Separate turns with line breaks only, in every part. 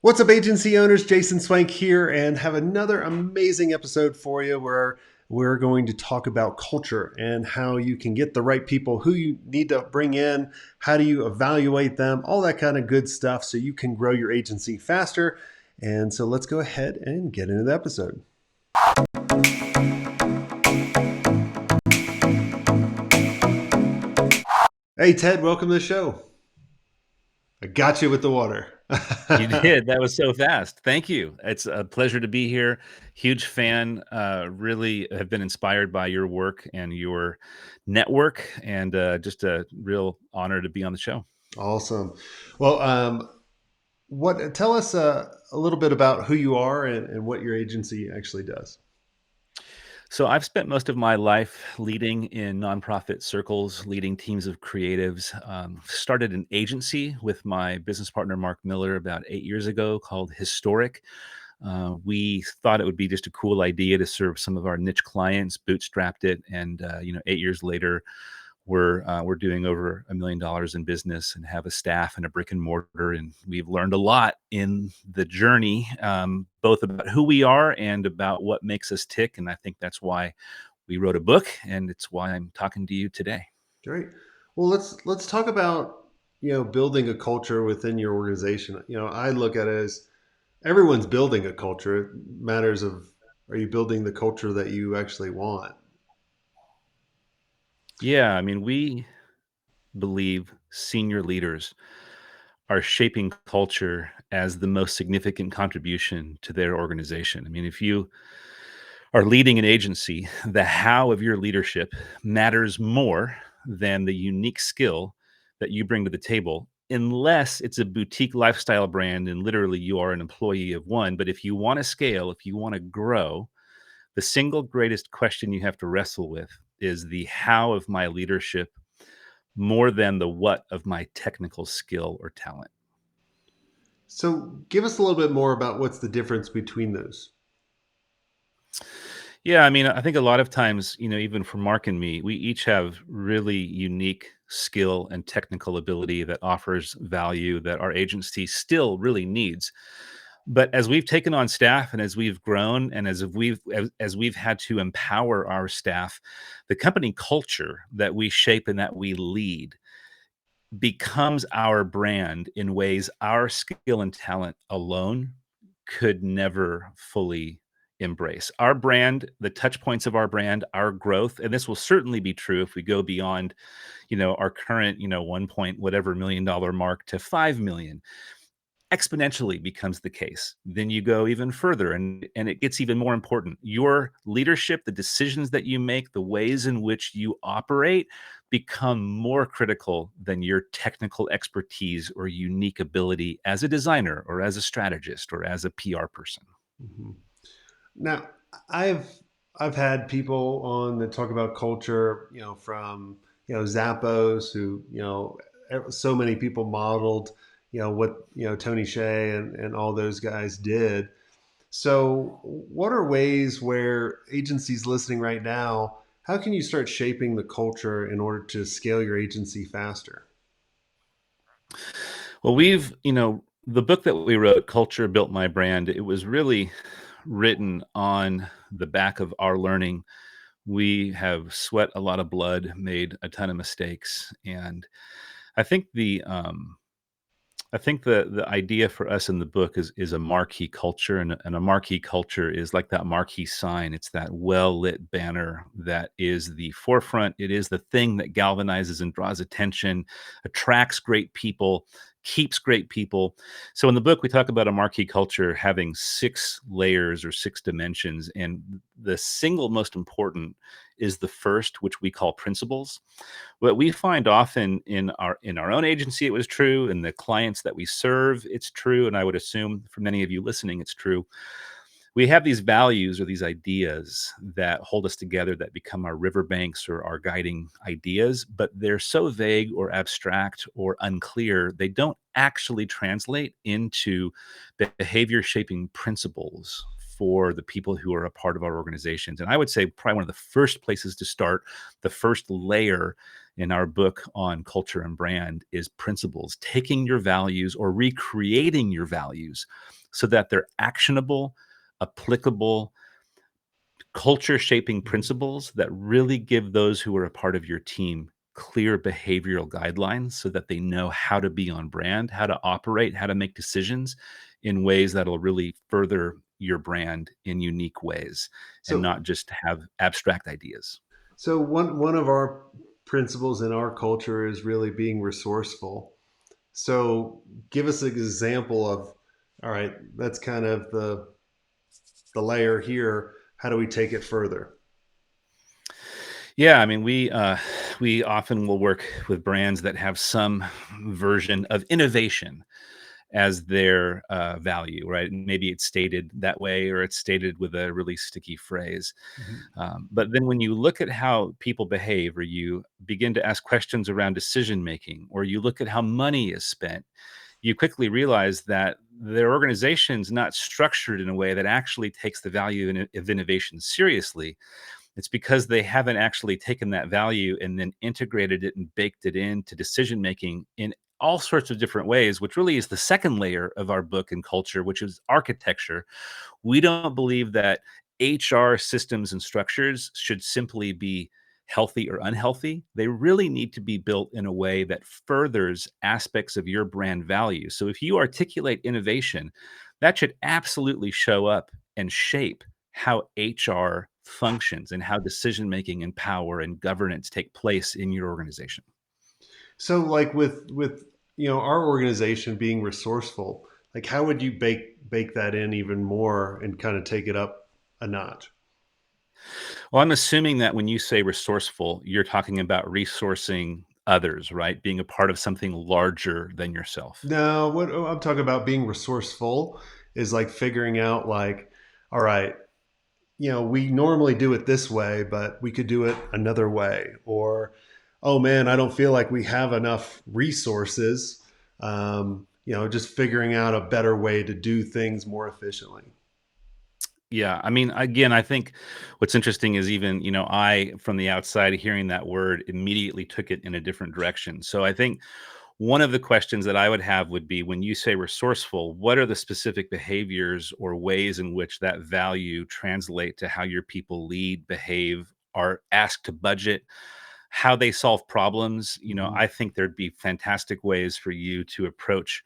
What's up, agency owners? Jason Swenk here, and have another amazing episode for you where we're going to talk about culture and how you can get the right people, who you need to bring in, how do you evaluate them, all that kind of good stuff so you can grow your agency faster. And so let's go ahead and get into the episode. Hey, Ted, welcome to the show. I got you with the water.
You did. That was so fast. Thank you. It's a pleasure to be here. Huge fan. Really have been inspired by your work and your network, and just a real honor to be on the show.
Awesome. Well, what tell us a little bit about who you are and what your agency actually does.
So I've spent most of my life leading in nonprofit circles, leading teams of creatives. Started an agency with my business partner Mark Miller about 8 years ago called Historic. We thought it would be just a cool idea to serve some of our niche clients, bootstrapped it, and 8 years later, we're doing over $1 million in business and have a staff and a brick and mortar, and we've learned a lot in the journey, both about who we are and about what makes us tick. And I think that's why we wrote a book, and it's why I'm talking to you today.
Great. Well, let's talk about building a culture within your organization. I look at it as everyone's building a culture. It matters of are you building the culture that you actually want?
Yeah, I mean, we believe senior leaders are shaping culture as the most significant contribution to their organization. I mean, if you are leading an agency, the how of your leadership matters more than the unique skill that you bring to the table, unless it's a boutique lifestyle brand and literally you are an employee of one. But if you want to scale, if you want to grow, the single greatest question you have to wrestle with is the how of my leadership more than the what of my technical skill or talent.
So, give us a little bit more about what's the difference between those.
Yeah, I mean, I think a lot of times, even for Mark and me, we each have really unique skill and technical ability that offers value that our agency still really needs. But as we've taken on staff and as we've grown and as we've had to empower our staff, the company culture that we shape and that we lead becomes our brand in ways our skill and talent alone could never fully embrace. Our brand, the touch points of our brand, our growth, and this will certainly be true if we go beyond, our current, 1 point whatever $1 million mark to 5 million, exponentially becomes the case. Then you go even further and it gets even more important. Your leadership, the decisions that you make, the ways in which you operate become more critical than your technical expertise or unique ability as a designer or as a strategist or as a PR person.
Mhm. Now, I've I've had people on that talk about culture, from Zappos, who so many people modeled, what Tony Hsieh and all those guys did. So, what are ways where agencies listening right now? How can you start shaping the culture in order to scale your agency faster?
Well, the book that we wrote, Culture Built My Brand, it was really written on the back of our learning. We have sweat a lot of blood, made a ton of mistakes, and I think the idea for us in the book is a marquee culture, and a marquee culture is like that marquee sign. It's that well lit banner that is the forefront. It is the thing that galvanizes and draws attention, attracts great people, keeps great people. So in the book, we talk about a marquee culture having 6 layers or 6 dimensions, and the single most important is the first, which we call principles. What we find often in our own agency, it was true, and the clients that we serve, it's true, and I would assume for many of you listening, it's true. We have these values or these ideas that hold us together that become our riverbanks or our guiding ideas, but they're so vague or abstract or unclear, they don't actually translate into behavior shaping principles for the people who are a part of our organizations. And I would say probably one of the first places to start, the first layer in our book on culture and brand is principles, taking your values or recreating your values so that they're actionable, applicable, culture shaping
Mhm.
principles that really give those who are a part of your team clear behavioral guidelines so that they know how to be on brand, how to operate, how to make decisions in ways that'll really further your brand in unique ways and
So
not just have abstract ideas.
so one of our principles in our culture is really being resourceful. So give us an example of, all right, that's kind of the layer here. How do we take it further?
Yeah, I mean, we often will work with brands that have some version of innovation as their value, right? Maybe it's stated that way, or it's stated with a really sticky phrase.
Mhm.
But then when you look at how people behave, or you begin to ask questions around decision making, or you look at how money is spent, you quickly realize that their organization's not structured in a way that actually takes the value of innovation seriously. It's because they haven't actually taken that value and then integrated it and baked it into decision making in all sorts of different ways, which really is the second layer of our book and culture, which is architecture. We don't believe that HR systems and structures should simply be healthy or unhealthy. They really need to be built in a way that furthers aspects of your brand value. So if you articulate innovation, that should absolutely show up and shape how HR functions and how decision making and power and governance take place in your organization.
So like with our organization being resourceful, like how would you bake that in even more and kind of take it up a notch?
Well, I'm assuming that when you say resourceful, you're talking about resourcing others, right? Being a part of something larger than yourself.
No, what I'm talking about being resourceful is like figuring out like, all right, we normally do it this way, but we could do it another way. Or, oh man, I don't feel like we have enough resources. Just figuring out a better way to do things more efficiently.
Yeah, I mean, again, I think what's interesting is even, I from the outside hearing that word immediately took it in a different direction. So I think one of the questions that I would have would be when you say resourceful, what are the specific behaviors or ways in which that value translate to how your people lead, behave, are asked to budget, how they solve problems?
Mhm.
I think there'd be fantastic ways for you to approach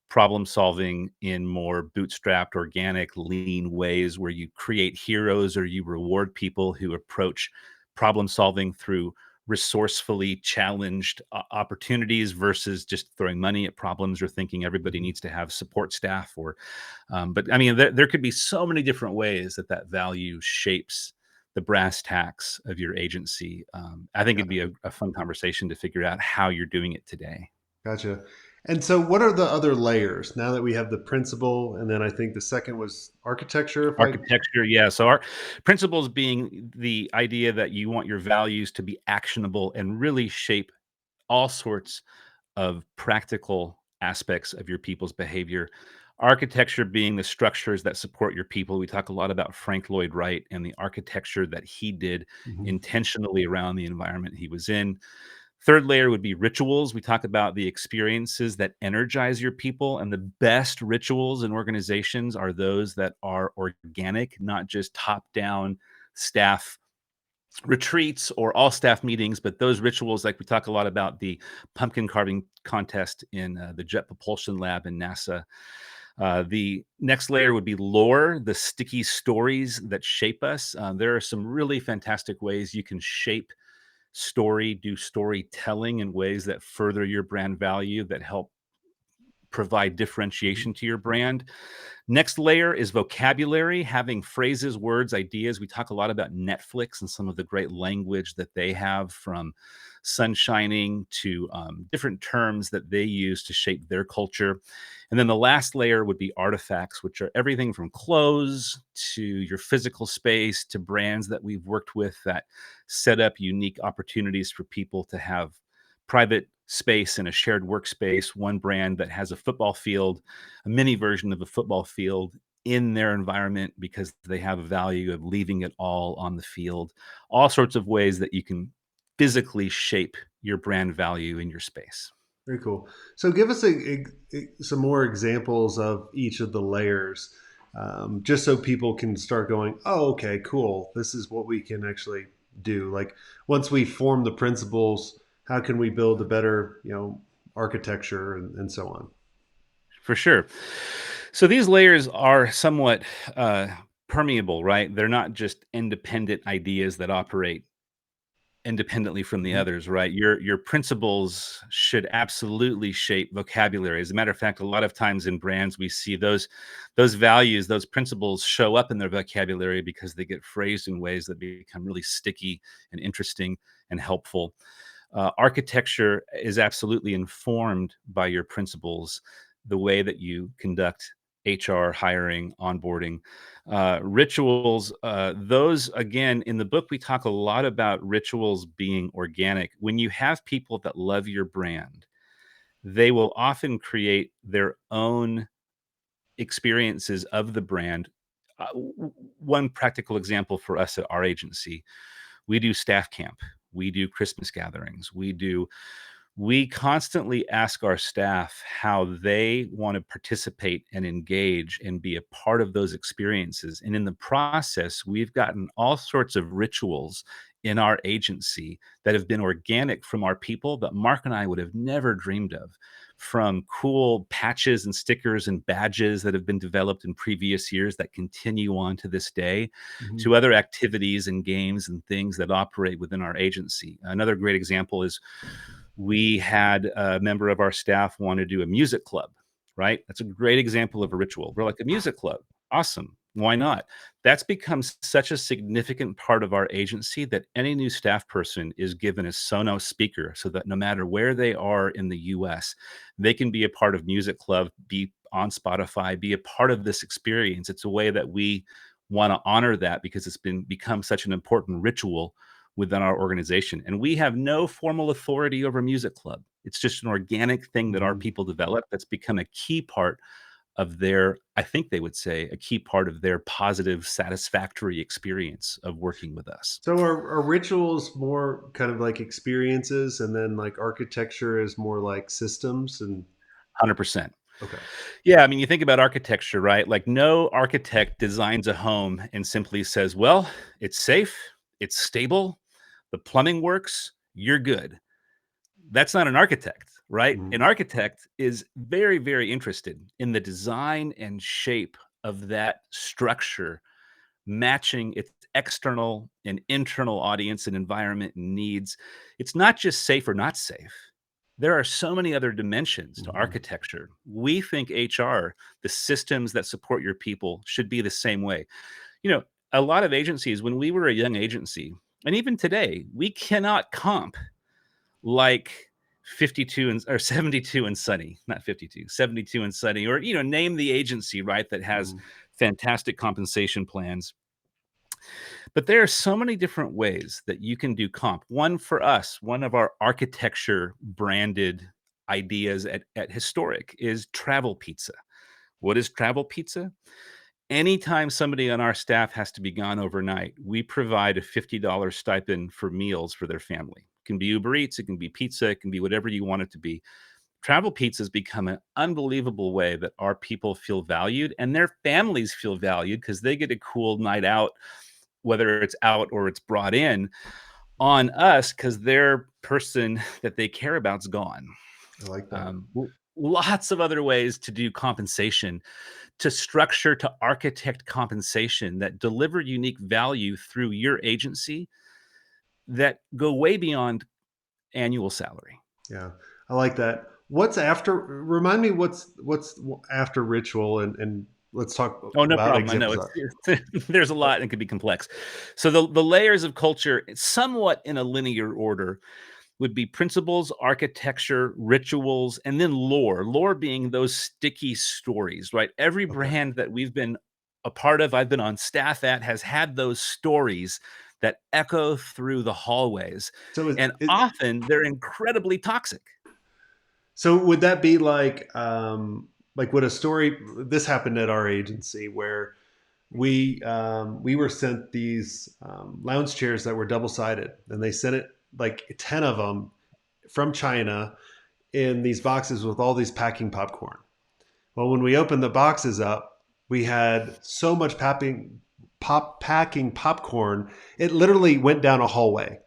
problem solving in more bootstrapped, organic, lean ways where you create heroes or you reward people who approach problem solving through resourcefully challenged opportunities versus just throwing money at problems or thinking everybody
Mhm.
needs to have support staff or but I mean there could be so many different ways that value shapes the brass tacks of your agency. I think it'd be
Gotcha.
a fun conversation to figure out how you're doing it today.
Gotcha. And so, what are the other layers now that we have the principle, and then I think the second was architecture? If I
Architecture, yeah. So our principles being the idea that you want your values to be actionable and really shape all sorts of practical aspects of your people's behavior. Architecture being the structures that support your people. We talk a lot about Frank Lloyd Wright and the architecture that he did
Mhm.
intentionally around the environment he was in. Third layer would be rituals. We talk about the experiences that energize your people, and the best rituals in organizations are those that are organic, not just top down staff retreats or all staff meetings, but those rituals, like we talk a lot about the pumpkin carving contest in the Jet Propulsion Lab in NASA. The next layer would be lore, the sticky stories that shape us. There are some really fantastic ways you can shape do storytelling in ways that further your brand value, that help provide
Mhm.
differentiation to your brand. Next layer is vocabulary, having phrases, words, ideas. We talk a lot about Netflix and some of the great language that they have, from sunshining to different terms that they use to shape their culture. And then the last layer would be artifacts, which are everything from clothes to your physical space to brands that we've worked with that set up unique opportunities for people to have private space and a shared workspace. One brand that has a football field, a mini version of a football field in their environment because they have a value of leaving it all on the field. All sorts of ways that you can physically shape your brand value in your space.
Very cool. So give us some more examples of each of the layers, just so people can start going, oh, okay, cool. This is what we can actually do. Like once we form the principles, how can we build a better, architecture and so on?
For sure. So these layers are somewhat permeable, right? They're not just independent ideas that operate independently from the
Hmm.
others, right? Your principles should absolutely shape vocabulary. As a matter of fact, a lot of times in brands we see those values, those principles show up in their vocabulary because they get phrased in ways that become really sticky and interesting and helpful. Architecture is absolutely informed by your principles, the way that you conduct HR, hiring, onboarding. Rituals, those again, in the book, we talk a lot about rituals being organic. When you have people that love your brand, they will often create their own experiences of the brand. One practical example for us at our agency, we do staff camp, we do Christmas gatherings, we constantly ask our staff how they want to participate and engage and be a part of those experiences. And in the process, we've gotten all sorts of rituals in our agency that have been organic from our people that Mark and I would have never dreamed of. From cool patches and stickers and badges that have been developed in previous years that continue on to this day,
Hmm.
to other activities and games and things that operate within our agency. Another great example is we had a member of our staff want to do a music club, right? That's a great example of a ritual. We're like, a music club. Awesome. Why not? That's become such a significant part of our agency that any new staff person is given a Sonos speaker so that no matter where they are in the US, they can be a part of music club, be on Spotify, be a part of this experience. It's a way that we want to honor that because it's been become such an important ritual within our organization. And we have no formal authority over Music Club. It's just an organic thing that our
Hmm.
people develop that's become a key part of their, I think they would say, a key part of their positive, satisfactory experience of working with us.
So are rituals more kind of like experiences, and then like architecture is more like systems and
100%.
okay.
Yeah, I mean, you think about architecture, right? Like, no architect designs a home and simply says, well, it's safe, it's stable, the plumbing works, you're good. That's not an architect, right? An
Mhm.
architect is very, very interested in the design and shape of that structure, matching its external and internal audience and environment and needs. It's not just safe or not safe. There are so many other dimensions to
Mhm.
architecture. We think HR, the systems that support your people, should be the same way. You know, a lot of agencies, when we were a young agency, and even today, we cannot comp like 52 and or 72 and Sunny, not 52, 72 and Sunny, or name the agency, right, that has
Mhm.
fantastic compensation plans. But there are so many different ways that you can do comp. One for us, one of our architecture branded ideas at Historic is travel pizza. What is travel pizza? Anytime somebody on our staff has to be gone overnight, we provide a $50 stipend for meals for their family. It can be Uber Eats, it can be pizza, it can be whatever you want it to be. Travel pizza has become an unbelievable way that our people feel valued and their families feel valued because they get a cool night out, whether it's out or it's brought in on us because their person that they care about's gone.
I like that.
Lots of other ways to do compensation, to structure, to architect compensation that deliver unique value through your agency that go way beyond annual salary.
Yeah, I like that. What's after? Remind me what's after ritual, and let's talk
Oh, no
about
problem. I know
examples.
it's there's a lot and it can be complex. So the layers of culture, somewhat in a linear order, would be principles, architecture, rituals, and then lore. Lore being those sticky stories, right? Every
Okay,
brand that we've been a part of, I've been on staff at, has had those stories that echo through the hallways.
so
And often they're incredibly toxic.
so would that be like what a story? This happened at our agency where we were sent these lounge chairs that were double sided, and they sent it like 10 of them from China in these boxes with all these packing popcorn. Well, when we opened the boxes up, we had so much packing popcorn, it literally went down a hallway.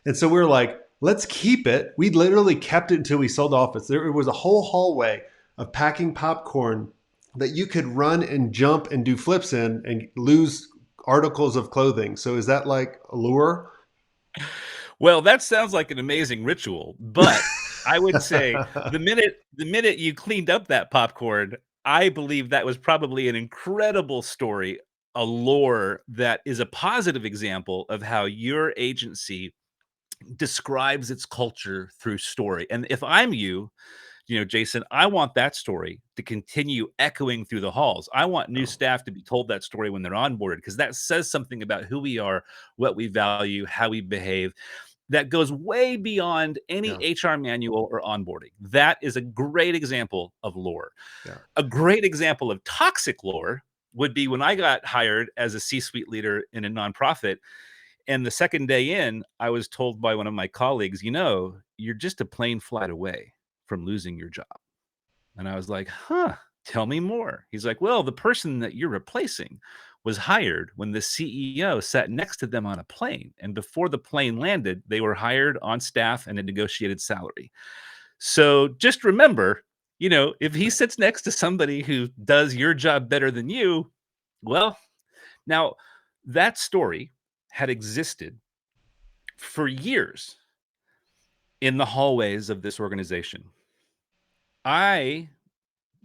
And so we were like, let's keep it. We literally kept it until we sold the office. There was a whole hallway of packing popcorn that you could run and jump and do flips in and lose articles of clothing. So is that like a lure?
Well, that sounds like an amazing ritual, but I would say the minute you cleaned up that popcorn, I believe that was probably an incredible story, a lore that is a positive example of how your agency describes its culture through story. And if I'm you, Jason, I want that story to continue echoing through the halls. I want new
Oh,
staff to be told that story when they're onboarded because that says something about who we are, what we value, how we behave. That goes way beyond any
yeah,
HR manual or onboarding. That is a great example of lore.
yeah.
A great example of toxic lore would be when I got hired as a C-suite leader in a nonprofit. And the second day in, I was told by one of my colleagues, you're just a plane flight away from losing your job. And I was like, huh, tell me more. He's like, well, the person that you're replacing was hired when the CEO sat next to them on a plane. And before the plane landed, they were hired on staff and a negotiated salary. So just remember, if he sits next to somebody who does your job better than you, well, now that story had existed for years in the hallways of this organization. I,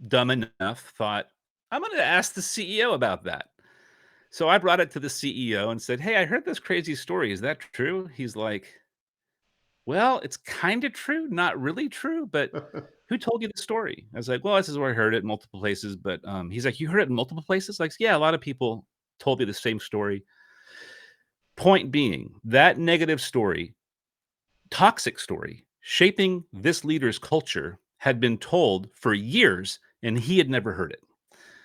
dumb enough, thought, I'm going to ask the CEO about that. So I brought it to the CEO and said, hey, I heard this crazy story. Is that true? He's like, well, it's kind of true, not really true, but who told you the story? I was like, well, this is where I heard it in multiple places. But he's like, you heard it in multiple places? Like, yeah, a lot of people told me the same story. Point being, that negative story, toxic story, shaping this leader's culture had been told for years, and he had never heard it.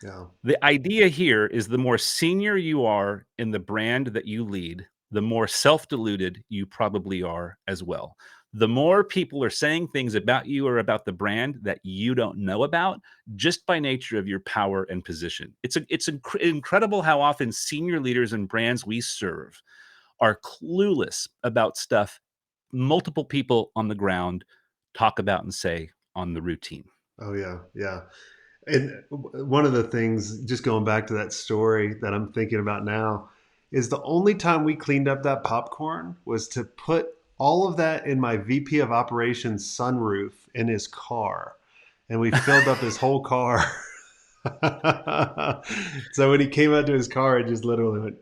Yeah.
The idea here is the more senior you are in the brand that you lead, the more self-deluded you probably are as well. The more people are saying things about you or about the brand that you don't know about just by nature of your power and position. It's incredible how often senior leaders and brands we serve are clueless about stuff multiple people on the ground talk about and say on the routine.
Oh yeah, yeah. And one of the things, just going back to that story that I'm thinking about now, is the only time we cleaned up that popcorn was to put all of that in my VP of operations sunroof in his car. And we filled up his whole car. So when he came out to his car, it just literally went.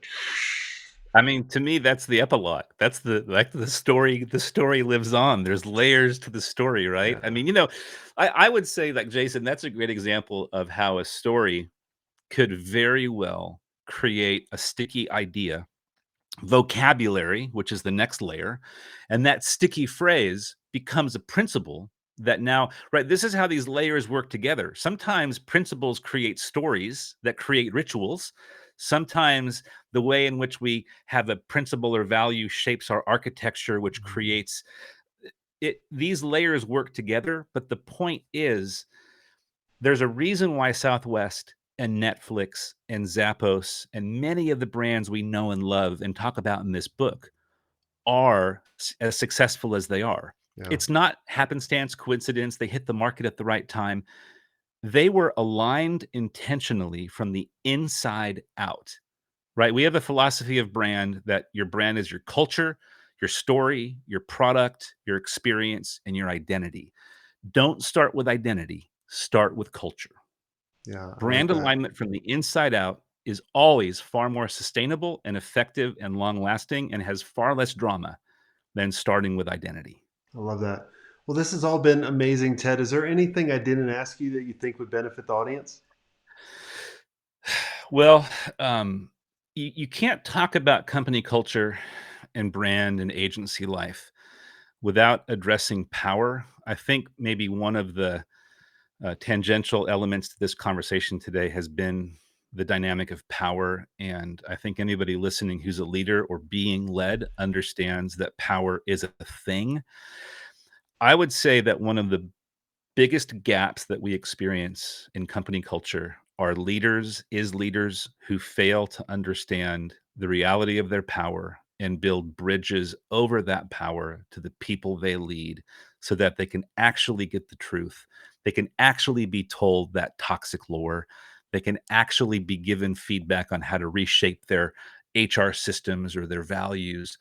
I mean, to me, that's the epilogue. That's the story. The story lives on. There's layers to the story, right? I
Yeah.
mean, I would say, like, Jason, that's a great example of how a story could very well create a sticky idea, vocabulary, which is the next layer, and that sticky phrase becomes a principle that now, right, this is how these layers work together. Sometimes principles create stories that create rituals. Sometimes the way in which we have a principle or value shapes our architecture, which
Mhm.
creates it. These layers work together, but the point is there's a reason why Southwest and Netflix and Zappos and many of the brands we know and love and talk about in this book are as successful as they are.
Yeah.
It's not happenstance, coincidence. They hit the market at the right time. They were aligned intentionally from the inside out, right? We have a philosophy of brand that your brand is your culture, your story, your product, your experience, and your identity. Don't start with identity, start with culture.
Yeah. I like
Brand
that.
alignment from the inside out is always far more sustainable and effective and long lasting and has far less drama than starting with identity.
I love that. Well, this has all been amazing, Ted. Is there anything I didn't ask you that you think would benefit the audience?
Well, you can't talk about company culture and brand and agency life without addressing power. I think maybe one of the tangential elements to this conversation today has been the dynamic of power. And I think anybody listening who's a leader or being led understands that power is a thing. I would say that one of the biggest gaps that we experience in company culture are leaders who fail to understand the reality of their power and build bridges over that power to the people they lead so that they can actually get the truth. They can actually be told that toxic lore. They can actually be given feedback on how to reshape their HR systems or their values.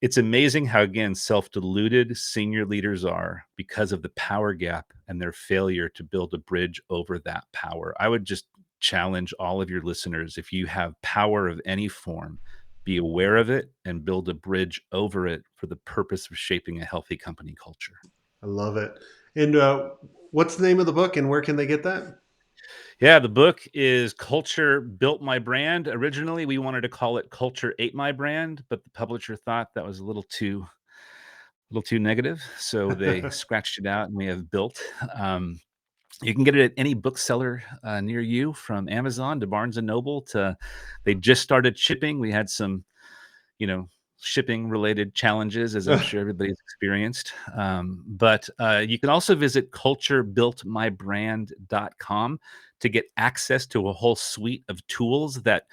It's amazing how, again, self-deluded senior leaders are because of the power gap and their failure to build a bridge over that power. I would just challenge all of your listeners, if you have power of any form, be aware of it and build a bridge over it for the purpose of shaping a healthy company culture.
I love it. And what's the name of the book and where can they get that?
Yeah, the book is Culture Built My Brand. Originally, we wanted to call it Culture Ate My Brand, but the publisher thought that was a little too negative, so they scratched it out, and we have built. You can get it at any bookseller near you, from Amazon to Barnes and Noble. To They just started shipping. We had some, you know, shipping related challenges, as I'm sure everybody's experienced. But you can also visit culturebuiltmybrand.com to get access to a whole suite of tools that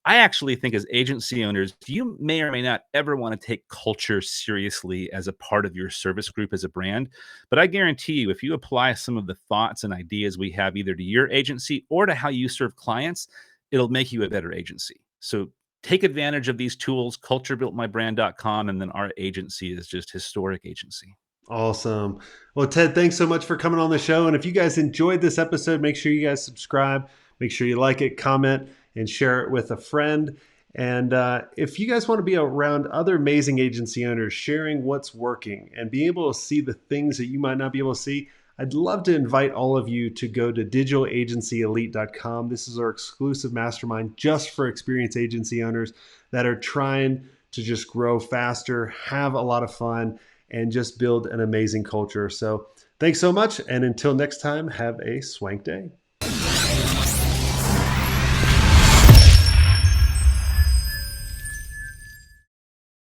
I actually think, as agency owners, you may or may not ever want to take culture seriously as a part of your service group as a brand. But I guarantee you, if you apply some of the thoughts and ideas we have either to your agency or to how you serve clients, it'll make you a better agency. So take advantage of these tools, culturebuiltmybrand.com, and then our agency is just historic agency.
Awesome. Well, Ted, thanks so much for coming on the show. And if you guys enjoyed this episode, make sure you guys subscribe, make sure you like it, comment, and share it with a friend. And if you guys want to be around other amazing agency owners sharing what's working and be able to see the things that you might not be able to see, I'd love to invite all of you to go to digitalagencyelite.com. This is our exclusive mastermind just for experienced agency owners that are trying to just grow faster, have a lot of fun, and just build an amazing culture. So thanks so much. And until next time, have a swank day.